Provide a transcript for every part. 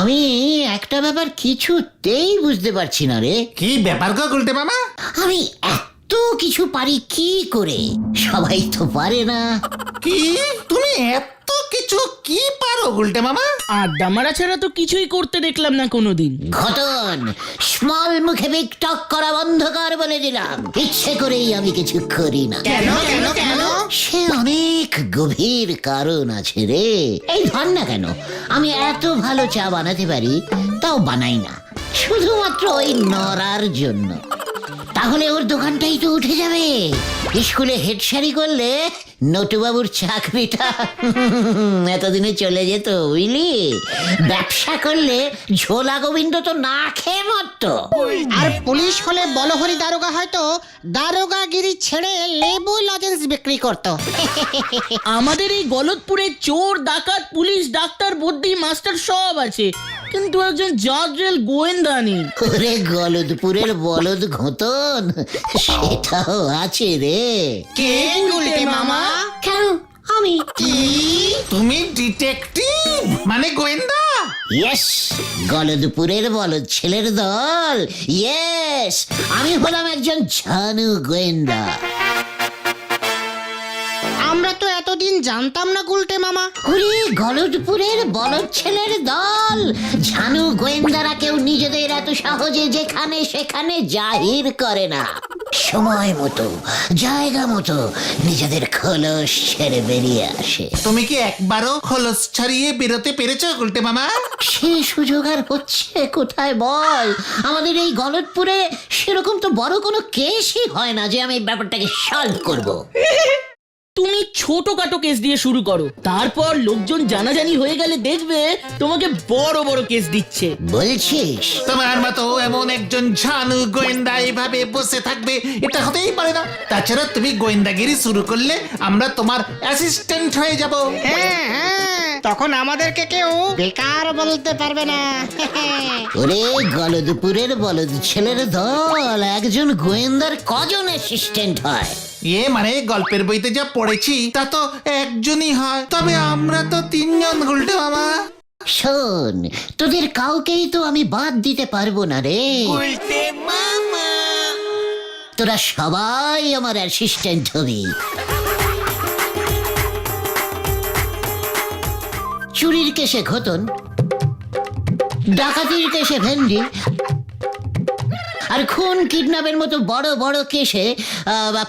আমি একটা ব্যাপার কিছুতেই বুঝতে পারছি না রে। কি ব্যাপার গো গুলটে মামা? আমি এত কিছু পারি কি করে? সবাই তো পারে না। কি তুমি এত কিছু কি পারো গুলটে মামা? আড্ডা মারা ছাড়া তো কিছুই করতে দেখলাম না কোনোদিন। ঘটন, স্মল মুখে বিগ টক করা বন্ধ কর বলে দিলাম। ইচ্ছে করেই আমি কিছু করি না। কেন কেন কেন? সে অনেক গভীর কারণ আছে রে। এই ধর না কেন, আমি এত ভালো চা বানাতে পারি, তাও বানাই না, শুধুমাত্র ওই নড়ার জন্য। তাহলে ওর দোকানটাই তো উঠে যাবে। স্কুলে হেডসারি করলে নটুবাবুর চাকরিটা এতদিনে চলে যেত, বুঝলি? ব্যবসা করলে ঝোলা গোবিন্দ তো না খেয়ে মরতো। আর পুলিশ হলে বলহরি দারোগা হয়তো দারোগাগিরি ছেড়ে লেবু লজেন্স বিক্রি করতো। আমাদের এই গলতপুরে চোর, ডাকাত, পুলিশ, ডাক্তার, বদ্যি, মাস্টার সব আছে, কিন্তু একজন জজরেল গোয়েন্দা নেই। ওরে গলদপুরের বলদ ঘোতন, সেটাও আছে রে। কে গুলটে মামা? কেন আমি? কি তুমি ডিটেকটিভ মানে গোয়েন্দা? ইয়েস, গলদপুরের বলদ ছেলের দল। ইয়েস, আমি হলাম একজন ঝানু গোয়েন্দা। আমরা তো এতদিন জানতাম না গুলটে মামা। ওরে গলদপুরের বলদ ছেলের দল, ঝানু গোয়েন্দারা কেউ নিজেদের এত সহজে যেখানে সেখানে জাহির করে না। সময় মতো, জায়গা মতো নিজেদের খোলস ছেড়ে বেরিয়ে আসে। তুমি কি একবারও খোলস ছাড়িয়ে বেরোতে পেরেছো গুলটে মামা? সে সুযোগ আর হচ্ছে কোথায় বল? আমাদের এই গলদপুরে সেরকম তো বড় কোনো কেসই হয় না যে আমি ব্যাপারটাকে সলভ করব। তুমি ছোটখাটো কেস দিয়ে শুরু করো, তারপর লোকজন জানাজানি হয়ে গেলে দেখবে তোমাকে বড় বড় কেস দিচ্ছে। বলছিস? তোমার মতো এমন একজন ঝানু গোয়েন্দা এভাবে বসে থাকবে এটা হতেই পারে না। তাছাড়া তুমি গোয়েন্দাগিরি শুরু করলে আমরা তোমার অ্যাসিস্ট্যান্ট হয়ে যাব। হ্যাঁ হ্যাঁ, তখন আমাদেরকে কেউ বেকার বলতে পারবে না। ওরে গলদপুরের বলদ ছেলের দল, একজন গোয়েন্দার কজন অ্যাসিস্ট্যান্ট হয়? মানে গল্পের বইতে যা পড়েছি তা তো একজনই হয়, তবে আমরা তো তিনজন গুলটে মামা। শোন, তোদের কাউকেই তো আমি বাদ দিতে পারবো না রে। তোরা সবাই আমার অ্যাসিস্ট্যান্ট হবি। চুরির কেসে ঘোতন, ডাকাতির কেসে ভেন্ডি, আর খুন কিডন্যাপের মতো বড় বড় কেসে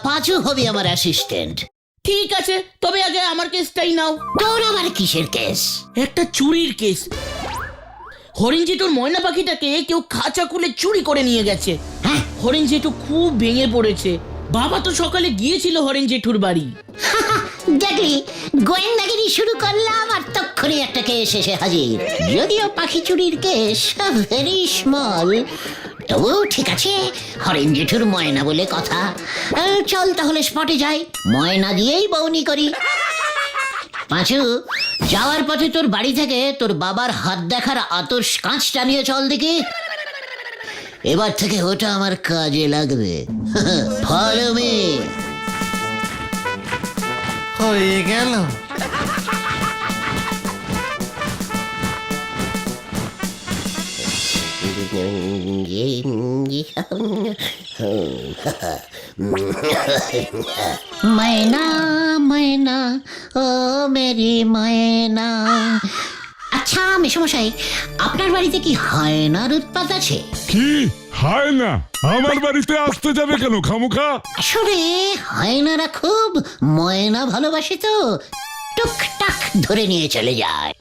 পাঁচু হবি আমার অ্যাসিস্ট্যান্ট। ঠিক আছে, তবে আগে আমার কেসটাই নাও। তোর আমার কিসের কেস? একটা চুরির কেস। হরিণ জেঠুর ময়না পাখিটাকে কেউ খাঁচা খুলে চুরি করে নিয়ে গেছে। হ্যাঁ, হরিণ জেঠু খুব ভেঙে পড়েছে। বাবা তো সকালে গিয়েছিল হরিণ জেঠুর বাড়ি। দেখলি, গোয়েন্দাগিরি শুরু করলাম আর তক্ষুনি একটা কেস এসে হাজির। যদিও পাখি চুরির কেস ভেরি স্মল, তবু ঠিক আছে, হরেন জেঠুর ময়না বলে কথা। চল তাহলে স্পটে যাই, ময়না দিয়েই বউনি করি। পাঁচু, যাওয়ার পথে তোর বাড়ি থেকে তোর বাবার হাত দেখার আতস কাঁচটা নিয়ে চল দেখি। এবার থেকে ওটা আমার কাজে লাগবে। Follow me. হয়ে গেল। मैना मैना ও মেরি ময়না। আচ্ছা মেশমশাই, আপনার বাড়িতে কি হায়নার উৎপাত আছে? কি হয় না? আমার বাড়িতে আসতে যাবে কেন খামুখা? আসলে হায়নারা খুব ময়না ভালোবাসে তো, টুকটাক ধরে নিয়ে চলে যায়।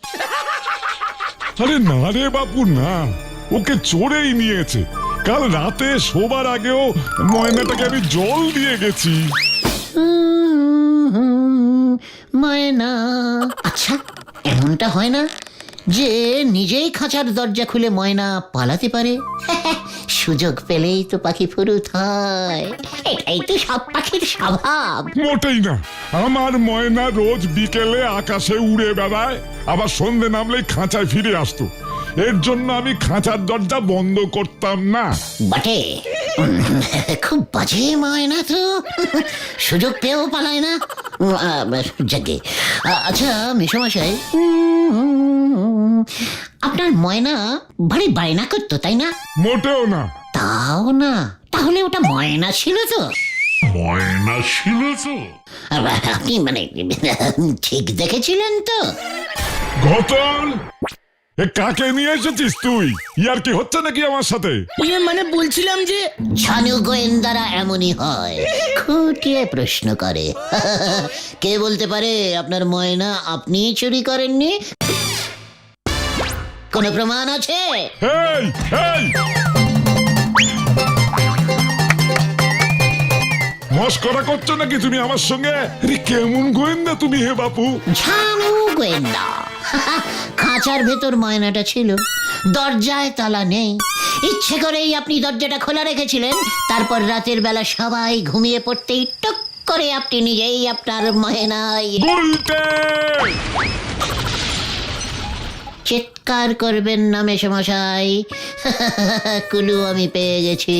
আরে না রে বাপু না, ওকে চোরেই নিয়েছে। কাল রাতে শোবার আগেও ময়নাটাকে আমি জল দিয়ে গেছি। ময়না। আচ্ছা, এমনটা হয় না যে নিজেই খাঁচার দরজা খুলে ময়না পালাতে পারে? সুযোগ পেলেই তো পাখি ফুরুত হয়, এটাই তো সব পাখির স্বভাব। মোটেই না, আমার ময়না রোজ বিকেলে আকাশে উড়ে বেড়ায়, আবার সন্ধে নামলেই খাঁচায় ফিরে আসতো। এর জন্য আমি খাঁচার দরজা বন্ধ করতাম না। বটে, খুব বাজে ময়না তো, সুযোগ পেয়েও পালায় না। যাকে আচ্ছা মেশমশাই, আপনার ময়না ভারী বায়না করতো তাই না? মোটেও না। তাও না? তাহলে ওটা ময়না ছিল তো? ময়না ছিল তো? আপনি মানে ঠিক দেখেছিলেন তো? ঘটন, এ কাকে নিয়ে এসেছিস তুই? ইয়ার কি হচ্ছে নাকি আমার সাথে? মানে বলছিলাম যে ছানু গোয়েন্দারা এমনই হয়, খুঁটিয়ে প্রশ্ন করে। কে বলতে পারে আপনার ময়না আপনি চুরি করেননি? কোনো প্রমাণ আছে? এই এই, মস্করা করছো নাকি তুমি আমার সঙ্গে? আরে কেমন গোয়েন্দা তুমি হে বাপু? ছানু গোয়েন্দা। খাঁচার ভেতর ময়নাটা ছিল, দরজায় তালা নেই। ইচ্ছে করেই আপনি দরজাটা খোলা রেখেছিলেন। তারপর রাতের বেলা সবাই ঘুমিয়ে পড়তেই টক করে আপনি নিজেই আপনার ময়নায় বলতে চিৎকার করবেন না মেশমশাই। কুলু আমি পেয়ে গেছি।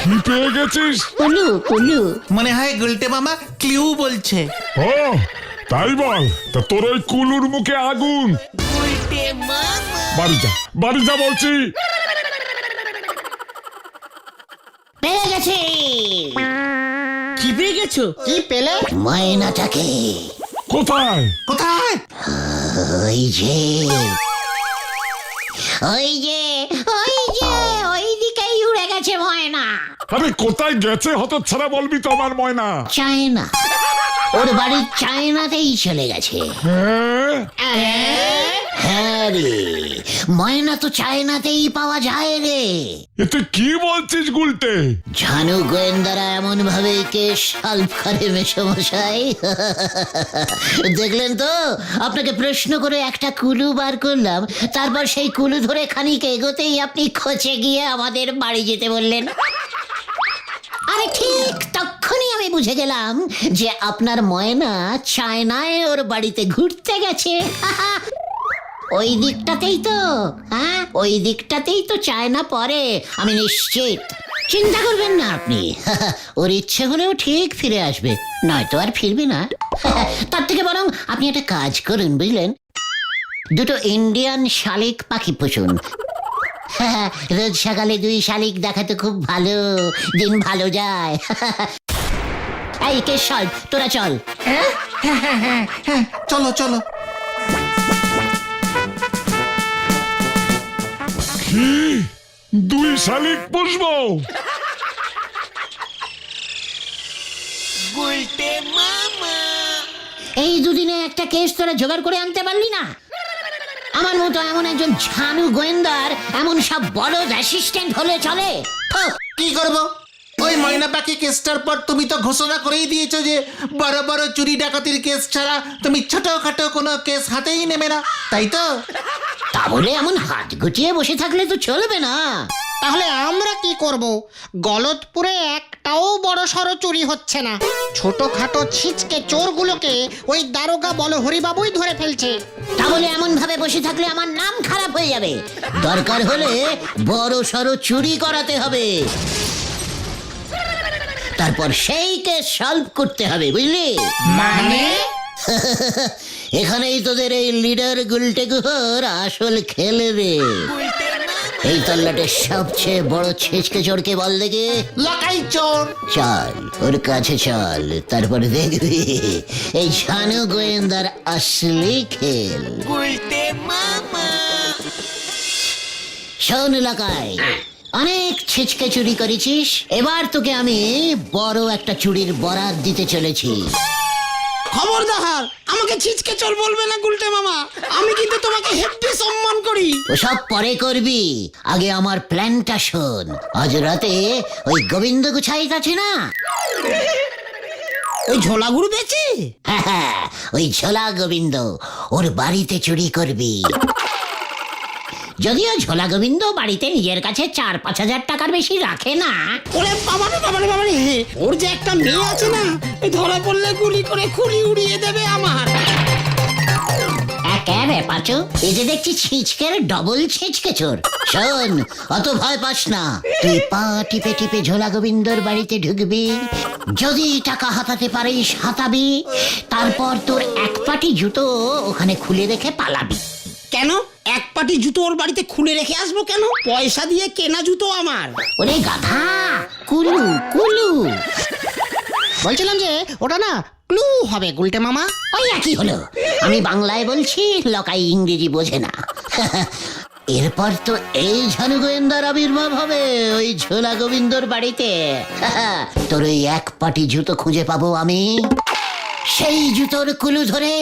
কি পেয়ে গেছিস? কুলু কুলু। মনে হয় গুলটে মামা ক্লিউ বলছে। ও তাই বল। তা তোর ওই কুলুর মুখে আগুন। বাড়ি যা, বাড়ি যা বলছি। পেয়ে গেছি। কি পেয়ে গেছো? কি পেলে? ময়নাটাকে। কোথায়? কোথায়? ওই যে ওই যে ওই যে ওই দিকেই উড়ে গেছে ময়না। আরে কোথায় গেছে হতচ্ছাড়া বলবি তো আমার ময়না? চায়না। ওর বাড়ির চায়নাতেই চলে গেছে। হ্যাঁ রে, ময়না তো চায়নাতেই পাওয়া যায় রে। এ তুই কি বলছিস গুলটে? ঝানু গোয়েন্দারা এমন ভাবে কেস সলভ করে মেশমশাই। দেখলেন তো, আপনাকে প্রশ্ন করে একটা কুলু বার করলাম, তারপর সেই কুলু ধরে খানিক এগোতেই আপনি খোঁচে গিয়ে আমাদের বাড়ি যেতে বললেন। আরে ঠিক তখনই আমি বুঝে গেলাম যে আপনার ময়না চায়নায় ওর বাড়িতে ঘুরতে গেছে। ওই দিকটাতেই তো, হ্যাঁ ওই দিকটাতেই তো চায়না পড়ে, আমি নিশ্চিত। চিন্তা করবেন না আপনি, ওর ইচ্ছে হলেও ঠিক ফিরে আসবে, নয়তো আর ফিরবে না। তার থেকে বরং আপনি একটা কাজ করুন বুঝলেন, দুটো ইন্ডিয়ান শালিক পাখি পুষুন। রোজ সকালে 2 শালিক দেখাতে খুব ভালো, দিন ভালো যায়। এই কে সল, তোরা চল। চলো চলো। কি 2 শালিক পুষবো? এই দুদিনে একটা কেস তোরা জোগাড় করে আনতে পারলি না? আমার মতো এমন একজন ঝানু গোয়েন্দার এমন সব বড় অ্যাসিস্ট্যান্ট হলে চলে? কি করব? ওই ময়না পাখি কেসটার পর তুমি তো ঘোষণা করেই দিয়েছো যে বড় বড় চুরি ডাকাতির কেস ছাড়া তুমি ছোটখাটো কোনো কেস হাতেই নেবে না, তাই তো? তা বলে এমন হাত গুটিয়ে বসে থাকলে তো চলবে না। তাহলে আমরা কি করব? গলতপুরে একটাও বড় সড়ো চুরি হচ্ছে না। ছোটখাটো ছিচকে চোরগুলোকে ওই দারোগা বলহরিবাবুই ধরে ফেলছে। তা বলে এমন ভাবে বসে থাকলে আমার নাম খারাপ হয়ে যাবে। দরকার হলে বড় সড়ো চুরি করাতে হবে, তারপর সেই কেস সলভ করতে হবে, বুঝলি? মানে? এখানেই তোদের এই লিডার গুলটে গুহর আসল খেল রে। এই তল্লাটের সবচেয়ে বড় ছেচকে চোরকে বল দেখে। লাকাই চোর। চল ওর কাছে চল, তারপরে দেখবি এই ঝানু গোয়েন্দার আসলি খেল। শোন লাকাই, অনেক ছেচকে চুরি করেছিস, এবার তোকে আমি বড় একটা চুরির বরাত দিতে চলেছি। খবরদার আমাকে ছিচকে চোর বলবে না গুলটে মামা, আমি কিন্তু তোমাকে হেব্বি সম্মান করি। ওসব পরে করবি, আগে আমার প্ল্যানটা শোন। আজ রাতে ওই গোবিন্দ গুছাইত আছে না, ওই ঝোলাগুড়ু বেচে? হ্যাঁ, ওই ঝোলা গোবিন্দ, ওর বাড়িতে চুরি করবি। যদিও ঝোলা গোবিন্দ বাড়িতে নিজের কাছে 4-5 হাজার টাকার বেশি রাখে না। ওরে বাবারে বাবারে বাবারে, ওর যে একটা মেয়ে আছে না, এই ধরা পড়লে গুলি করে খুলি উড়িয়ে দেবে আমার। একেবারে পাচু, এই যে দেখছি ছিচকের ডবল ছিচকে চোর। শোন, অত ভয় পাস না, তুই পা টিপে টিপে ঝোলা গোবিন্দর বাড়িতে ঢুকবি, যদি টাকা হাতাতে পারিস হাতাবি, তারপর তোর এক পাটি জুতো ওখানে খুলে রেখে পালাবি। কেন এক পাটি জুতো ওর বাড়িতে খুলে রেখে আসবো কেন? পয়সা দিয়ে কেনা জুতো আমার। ওরে গাধা, কুলু কুলু। বলছিলাম যে ওটা না ক্লু হবে গুলটে মামা। ওই একই হলো, আমি বাংলায় বলছি, লকাই ইংরেজি বোঝে না। এরপর তো এই ঝানু গোয়েন্দার আবির্ভাব হবে ওই ঝোলা গোবিন্দর বাড়িতে। তোর ওই এক পাটি জুতো খুঁজে পাবো আমি, সেই জুতোর কুলু ধরে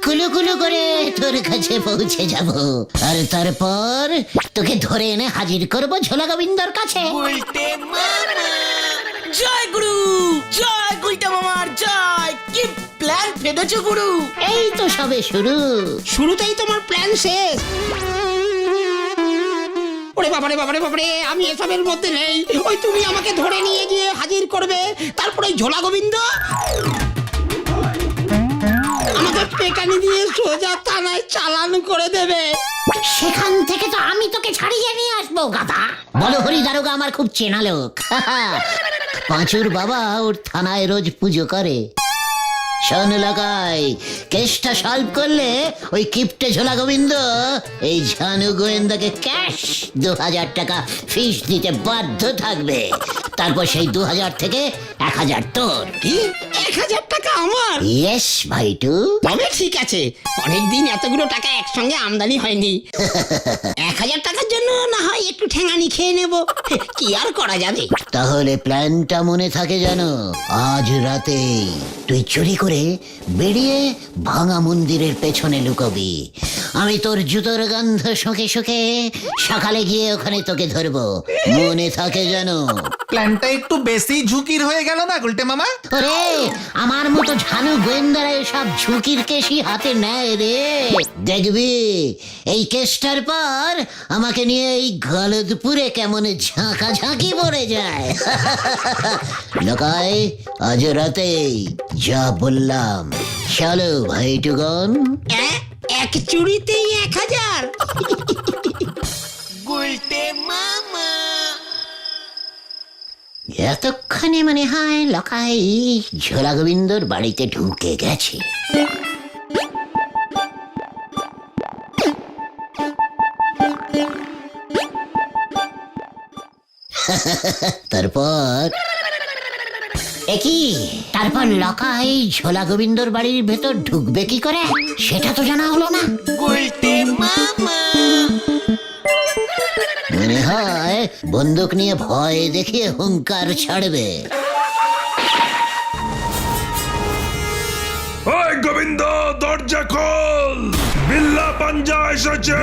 কুলু কুলু করে তোর কাছে পৌঁছে যাব, আর তারপর তোকে ধরে এনে হাজির করবো ঝোলা গোবিন্দর কাছে। জয় গুরু, জয় গুলটা মামার জয়। কি প্ল্যান ফেটেছো গুরু? এই তো সবে শুরু। শুরুতেই তোমার প্ল্যান শেষ। ওরে বাবারে বাবারে বাবারে, আমি এসবের মধ্যে নেই। ওই তুমি আমাকে ধরে নিয়ে গিয়ে হাজির করবে, তারপরে ঝোলা গোবিন্দ আমাকে পেটানি দিয়ে সোজা থানায় চালান করে দেবে। সেখান থেকে তো আমি তোকে ছাড়িয়ে নিয়ে আসবো গাধা। বলো হরি দারোগা আমার খুব চেনা লোক। পাঁচুর বাবা ওর থানায় রোজ পুজো করে। শোন লাগাই, কেসটা সলভ করলে ওই কিপটে ঝোলা গোবিন্দ এই ঝানু গোয়েন্দাকে ক্যাশ 2000 টাকা ফিস দিতে বাধ্য থাকবে। তারপর সেই 2000 থেকে 1000 তোর। কি 1000 টাকা আমার? ইয়েস ভাইটু। তবে ঠিক আছে, অনেকদিন এতগুলো টাকা একসঙ্গে আমদানি হয়নি। 1000 টাকার জন্য না হয় একটু ঠেঙানি খেয়ে নেব, কি আর করা যাবে। তাহলে প্ল্যানটা মনে থাকে জানো, আজ রাতে তুই চুরি করে বেরিয়ে ভাঙা মন্দিরের পেছনে লুকোবি। আমি তোর জুতোর গন্ধ শুকে শুকে সকালে গিয়ে ওখানে তোকে ধরবো, মনে থাকে জানো। প্ল্যানটা একটু বেশি ঝুঁকির হয়ে গেল না গুলটে মামা? ওরে আমার মতো ঝানু গোয়েন্দারা এসব ঝুঁকির কেসই হাতে নেয় রে। দেখবি এই কেসটার পর আমাকে নিয়ে এই গলদপুরে কেমন ঝাঁকাঝাঁকি পড়ে যায়। লোকাই, আজ রাতেই যা বললাম। চলো ভাইটুগন। এক চুরিতেই 1000? এতক্ষণে মনে হয় লকাই ঝোলা গোবিন্দর বাড়িতে ঢুকে গেছে। তারপর একই, তারপর লকাই ঝোলা গোবিন্দর বাড়ির ভেতর ঢুকবে কি করে সেটা তো জানা হলো না। মনে হয় বন্দুক নিয়ে ভয় দেখিয়ে হুঙ্কার ছাড়বে। ওই গোবিন্দ, দরজা খোল, বিল্লা পাঞ্জা এসেছে,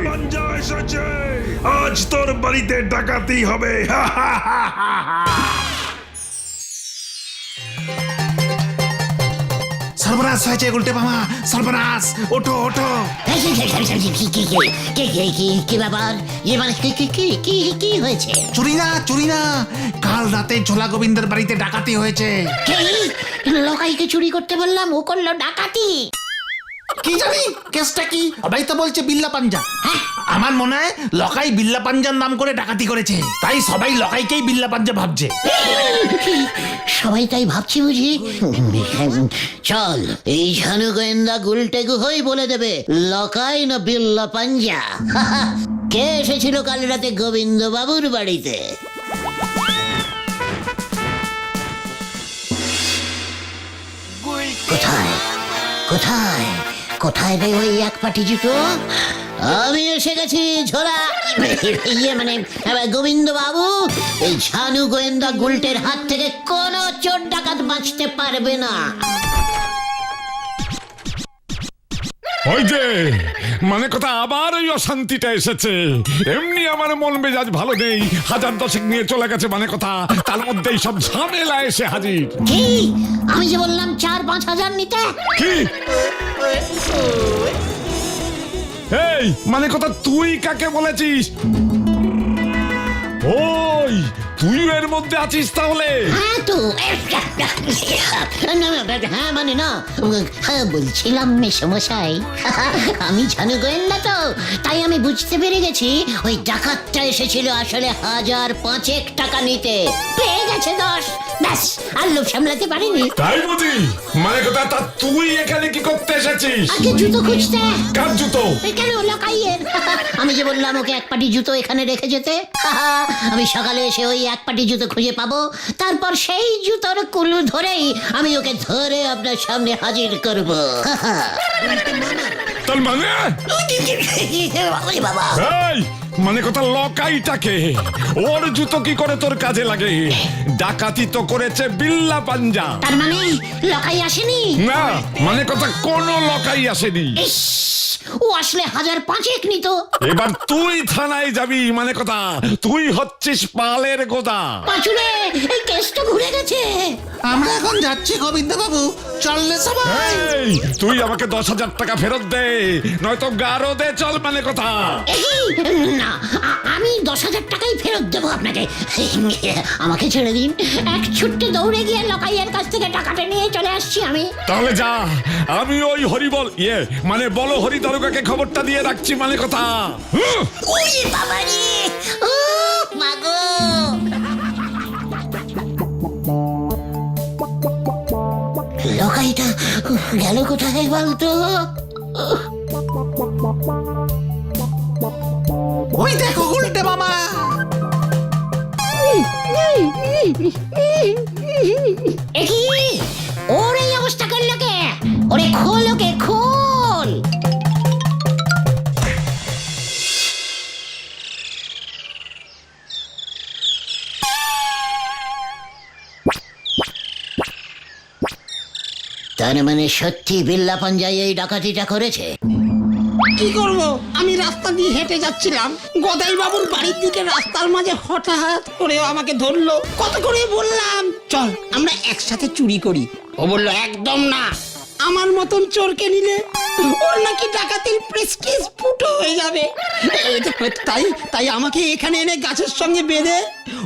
পাঞ্জা এসেছে। আজ তোর বাড়িতে ডাকাতি হবে। সর্বনাশ হয়েছে গুলটে মামা, সর্বনাশ। ওঠো ওঠো। কি ব্যাপার? ইয়ে মানে কি হয়েছে? চুরি না, চুরি না, কাল রাতে ঝোলা গোবিন্দের বাড়িতে ডাকাতি হয়েছে। লকাইকে চুরি করতে বললাম, ও করলো ডাকাতি। কি জানি কেসটা কি? সবাই তো বলছে বিল্লা পাঞ্জা। আমার মনে হয় লকাই বিল্লা পাঞ্জার নাম করে ডাকাতি করেছে, তাই সবাই লকাইকেই বিল্লা পাঞ্জা ভাবছে। সবাই তাই ভাবছি বুঝি। চল, এই ঝানু গোয়েন্দা গুলটে গুহই বলে দেবে লকাই না বিল্লা পাঞ্জা। কে এসেছিল কাল রাতে গোবিন্দ বাবুর বাড়িতে? কোথায় কোথায় কোথায় রে ওই এক পাটি জুতো? আমি এসে গেছি ঝোলা, ইয়ে মানে গোবিন্দ বাবু। এই ঝানু গোয়েন্দা গুলটের হাত থেকে কোনো চোর ডাকাত বাঁচতে পারবে না। ওই যে মানে কথা, আবার ওই অশান্তিটা এসেছে। এমনি আমার মন মেজাজ ভালো নেই, 1000 নিয়ে চলে গেছে মানে কথা, তার মধ্যেই সব ঝামেলা এসে হাজির। কি? আমি যে বললাম 4-5 হাজার নিতে। কি? এই মানে কথা, তুই কাকে বলেছিস? ওই তুই এর মধ্যে আছিস তাহলে? হ্যাঁ তো, হ্যাঁ মানে না, বলছিলাম মেসমশাই, আমি ঝানু গোয়েন্দা তো, তাই আমি বুঝতে পেরে গেছি ওই ডাকাতটা এসেছিল আসলে 1005 টাকা নিতে। পেয়ে গেছি গেছে 10। ব্যাস, আর লোভ সামলাতে পারিনি। তাই বুঝি? মানে কথা, তা তুই এখানে কি করতে এসেছিস? আগে জুতো খুঁজতে। কার জুতো? কেন লকাইয়ের? আমি যে বললাম ওকে এক পাটি জুতো এখানে রেখে যেতে। আমি সকালে এসে ওই এক পাটি জুতো খুঁজে পাবো, তারপর সেই জুতোর কুলু ধরেই আমি ওকে ধরে আপনার সামনে হাজির করব। তোর মানে? ওরে বাবা, এই, মানে কথা, লকাইটাকে ওর জুতো কি করে তোর কাজে লাগে? ডাকাতি তো করেছে বিল্লা পাঞ্জা। তার মানে লকাই আসেনি? না, মানে কথা, কোনো লকাই আসেনি। ইস, ও আসলে 1005 নিত। এবার তুই থানায় যাবি। মানে কথা, তুই হচ্ছিস পালের গোদা। পাঁচুরে, এই কেসটা ঘুরে গেছে। আমরা এখন যাচ্ছি গোবিন্দ বাবু, চললে সবাই। এই, তুই আমাকে 10,000 টাকা ফেরত দে, নয়তো গারো দে। চল, মানে কথা। এই, না, আমি 10,000 টাকাই ফেরত দেবো আপনাকে। আমাকে ছেড়ে দিন। এক ছুট্টে দৌড়ে গিয়ে লকাইয়ের কাছ থেকে টাকাটা নিয়ে চলে আসছি আমি। তাহলে যা, আমি ওই হরিবল মানে বলো হরি দারোগাকে খবরটা দিয়ে রাখছি। মানে কথা। ওই বাবা রে, ও মাগো। লকাইটা গেল কোথায় বলতো? ওই দেখো উল্টে মামা। একি ওর এই অবস্থা করলো কে? ওরে খোল, ওকে খোল। তার মানে সত্যি বিল্লা পাঞ্জাই এই ডাকাতিটা করেছে? কি করব? আমি রাস্তা দিয়ে হেঁটে যাচ্ছিলাম, গদাই বাবুর বাড়ির দিকে রাস্তার মাঝে হঠাৎ করে আমাকে ধরলো। কত করে বললাম চল আমরা একসাথে চুরি করি, ও বললো একদম না, আমার মতন চোরকে নিলে ওর নাকি ডাকাতির প্রেস্টিজ ফুটো হয়ে যাবে। তাই তাই আমাকে এখানে এনে গাছের সঙ্গে বেঁধে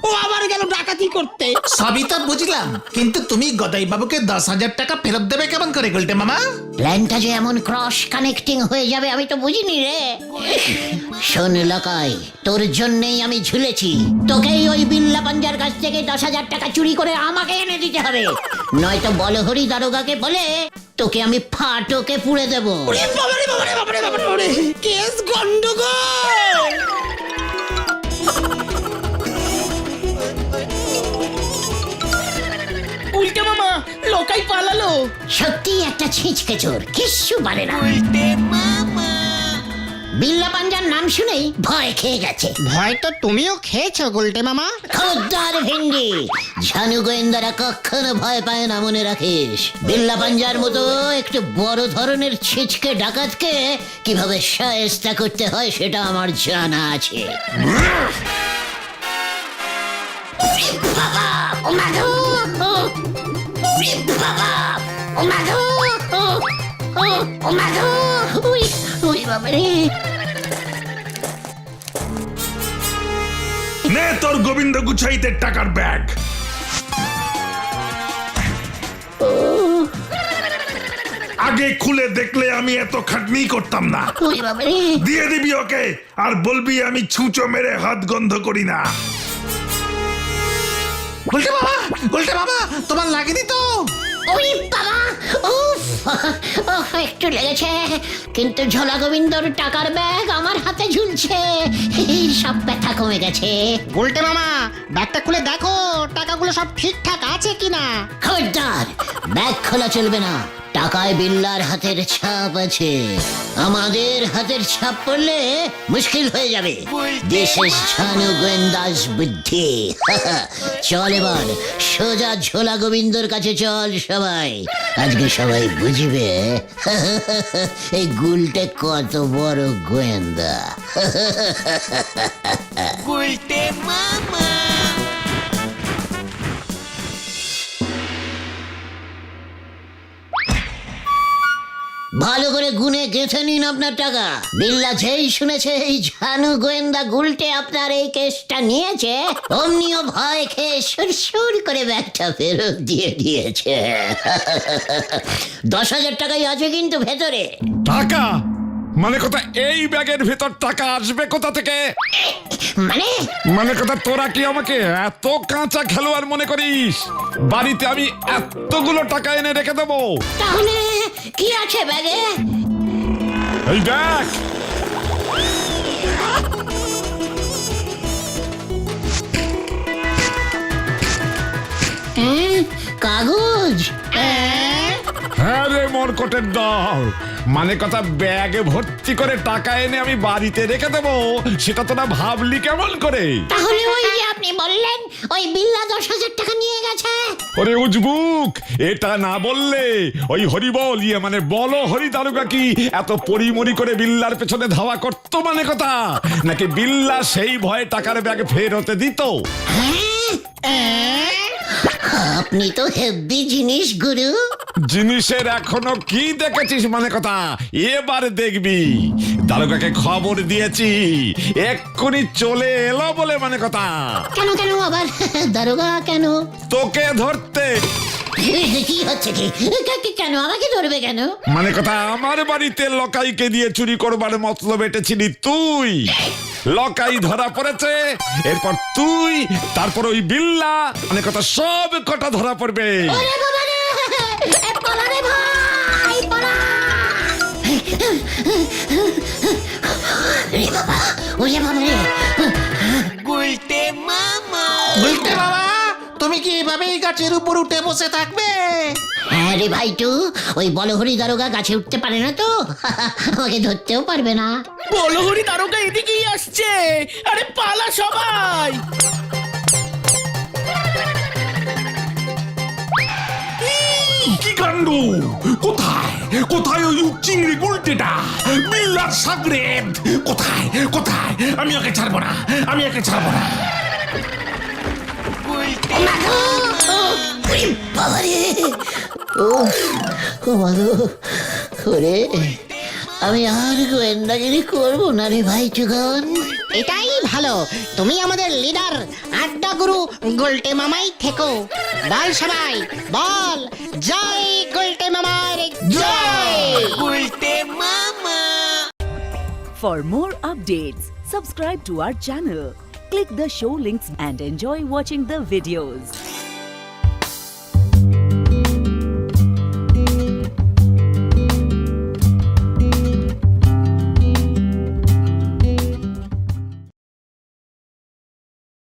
ও আবার গেল ডাকাতি করতে। সবই তো বুঝলাম, কিন্তু তুমি গদাই বাবুকে 10,000 টাকা ফেরত দেবে কেমন করে গুলটে মামা? প্ল্যানটা যে এমন ক্রস কানেক্টিং হয়ে যাবে আমি তো বুঝিনি রে। শোন লকাই, তোর জন্যই আমি ঝুলেছি। তোকেই ওই বিল্লা পাঞ্জার কাছ থেকে 10,000 টাকা চুরি করে আমাকে এনে দিতে হবে, নয়তো বলহরি দারোগাকে বলে তোকে আমি ফাটকে পুড়ে দেবো। বাবারে বাবারে বাবারে বাবারে, কেস গন্ডগোল। উল্টে মামা, লোকাই পালালো। সত্যি একটা ছিঁচকে চোর, কিচ্ছু পারে না। বিল্লা পাঞ্জার নাম শুনেই ভয় খেয়ে গেছে। ভয় তো তুমিও খেয়েছো গুলটে মামা। খোদ্দার ভিন্ডি, ঝানু গোয়েন্দারা কখনো ভয় পায় না, মনে রাখিস। বিল্লা পাঞ্জার মতো একটু বড় ধরনের ছিচকে ডাকাতকে কিভাবে শায়েস্তা করতে হয় সেটা আমার জানা আছে। বাবা, ও মাধু, বাবা, ও মাধু, ও মাধু, ওই বাবা রে। নে তোর গোবিন্দ গুছাইতে টাকার ব্যাগ। আগে খুলে দেখলে আমি এত খাটনি করতাম না। ওই বাবা রে। দিয়ে দিবি ওকে, আর বলবি আমি ছুঁচো মেরে হাত গন্ধ করি না। গুলটে মামা, গুলটে মামা, তোমার লাগেনি তো? ওই বাবা, উফ, একটু লেগেছে, কিন্তু ঝোলা গোবিন্দর টাকার ব্যাগ আমার হাতে ঝুলছে, এই সব ব্যথা কমে গেছে। গুলটে মামা, ব্যাগটা খুলে দেখো টাকাগুলো সব ঠিকঠাক আছে কিনা। খবরদার, ব্যাগ খোলা চলবে না। টাকায় বিল্লার হাতের ছাপ আছে, আমাদের হাতের ছাপ পড়লে মুশকিল হয়ে যাবে। দেশের ছানু গোয়েন্দাস বুদ্ধি। চল এবার সোজা ঝোলা গোবিন্দর কাছে চল সবাই, আজকে সবাই বুঝবে এই গুলটে কত বড় গোয়েন্দা। ভালো করে গুনে গেঁথে নিন আপনার টাকা। বিল্লা যেই শুনেছে এই ঝানু গোয়েন্দা গুলটে আপনার এই কেসটা নিয়েছে, অমনিও ভয় খেয়ে সুরসুর করে ব্যাগটা ফেরত দিয়ে দিয়েছে। 10,000 টাকাই আছে কিন্তু ভেতরে। টাকা? মানে কথা এই ব্যাগের ভেতর টাকা আসবে কোথা থেকে? মানে মানে কথা তোরা কি আমাকে এত কাঁচা খেলোয়াড় মনে করিস? বাড়িতে আমি এতগুলো টাকা এনে রেখে দেবো? তাহলে কি আছে ব্যাগে? এই দেখ, কাগজ? হ্যাঁ রে মরকটের দল, মানে কথা ব্যাগে ভর্তি করে টাকা এনে আমি বাড়িতে রেখে দেবো, সেটা তোরা ভাবলি কেমন করে? তাহলে ওই যে আপনি বললেন ওই বিল্লা 10,000 টাকা নিয়ে গেছে। ওরে উজবুক, এটা না বললে ওই হরিবল মানে বলো হরি দারোগা কি এত পরিমরি করে বিল্লার পেছনে ধাওয়া করতো মানে কথা, নাকি বিল্লা সেই ভয়ে টাকার ব্যাগ ফেরতে দিত? আপনি তো হেভি জিনিস গুরু। জিনিসের এখনো কি দেখেছিস মানে কথা, এবার দেখবি। দারোগাকে খবর দিয়েছি, এক্ষুনি চলে এলো বলে মানে কথা। কেন কেন আবার দারোগা কেন? তোকে ধরতে। কি হচ্ছে কি? কেন আমাকে ধরবে কেন? মানে কথা আমার বাড়িতে লকাইকে দিয়ে চুরি করবার মতলব এটেছিলি তুই। লকাই ধরা পড়েছে, এরপর তুই, তারপর ওই বিল্লা, মানে কথা সব কটা ধরা পড়বে। ওরে বাবা রে! পালা রে ভাই, পালা! ওরে বাবা, ওরে বাবা রে! বলতে বাবা, তুমি কি এভাবেই গাছের উপর উঠে বসে থাকবে? হ্যাঁ রে ভাইটু, ওই বলহরি দারোগা গাছে উঠতে পারে না তো, আমাকে ধরতেও পারবে না। বলহরি দারোগা এদিকেই আসছে, আরে পালা সবাই। কি কাণ্ড! কোথায় কোথায় ওই চিংড়ি গুলটেটা, বিল্লার সাগরেদ? কোথায় কোথায়? আমি ওকে ছাড়বো না, আমি ওকে ছাড়বো না। ওরে বাবা রে! ও মাগো, ওরে, আমি আর গোয়েন্দাগিরি করবো না রে ভাইটুগন। এটাই ভালো, তুমি আমাদের লিডার আড্ডা গুরু গোলটে মামাই থেকো। বল সবাই, বল জয় গোলটে মামার জয়। For more updates, subscribe to our channel, click the show links and enjoy watching the videos.